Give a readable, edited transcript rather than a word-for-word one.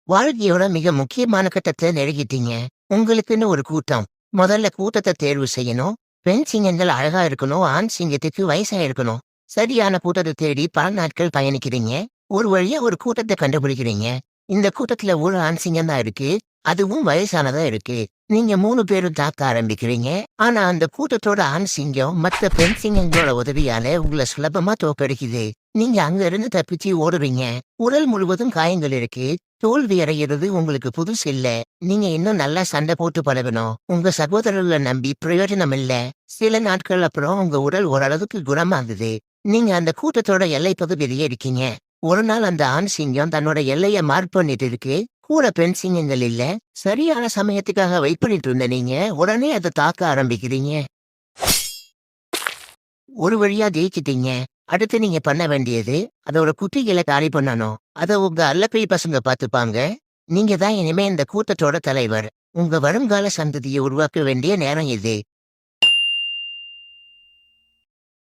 வாழ்க்கையோட மிக முக்கியமான கட்டத்தை நெருங்கிட்டீங்க. உங்களுக்குன்னு ஒரு கூட்டம். முதல்ல கூட்டத்த தேர்வு செய்யணும். பெண் சிங்கங்கள் அழகா இருக்கணும். ஆண் சிங்கத்துக்கு வயசா இருக்கணும். சரியான கூட்டத்த தேடி பல நாட்கள் பயணிக்கிறீங்க. ஒரு வழியா ஒரு கூட்டத்த கண்டுபிடிக்கிறீங்க. இந்த கூட்டத்துல ஒரு ஆண் சிங்கம் தான் இருக்கு. அதுவும் வயசானதா இருக்கு. நீங்க 3 பேரும் தாக்க ஆரம்பிக்கிறீங்க. ஆனா அந்த கூட்டத்தோட ஆண் சிங்கம் மத்த பெண் சிங்கங்களோட உதவியால உங்கள சுலபமா தோற்கடிக்குது. நீங்க அங்க இருந்து தப்பிச்சு ஓடுறீங்க. உடல் முழுவதும் காயங்கள் இருக்கு. தோல்வி அடைகிறது உங்களுக்கு புதுசு இல்ல. நீங்க இன்னும் நல்லா சண்டை போட்டு பழகணும். உங்க சகோதரர்களை நம்பி பிரயோஜனம் இல்ல. சில நாட்கள் அப்புறம் உங்க உடல் ஓரளவுக்கு குணமாகுது. நீங்க அந்த கூட்டத்தோட எல்லை பகுதியிலேயே இருக்கீங்க. ஒரு நாள் அந்த ஆண் சிங்கம் தன்னோட எல்லைய மார்க் பண்ணிட்டு இருக்கு. கூட பெண் சிங்கங்கள் இல்ல. சரியான சமயத்துக்காக வெயிட் பண்ணிட்டு இருந்த நீங்க உடனே அதை தாக்க ஆரம்பிக்கிறீங்க. ஒரு வழியா ஜெயிச்சிட்டீங்க. அடுத்து நீங்க பண்ண வேண்டியது, அதோட குட்டிகள காலி பண்ணணும். அத உங்க அல்லப்பை பசங்க பாத்துப்பாங்க. நீங்க தான் இனிமே இந்த கூட்டத்தோட தலைவர். உங்க வருங்கால சந்ததிய உருவாக்க வேண்டிய நேரம் இது.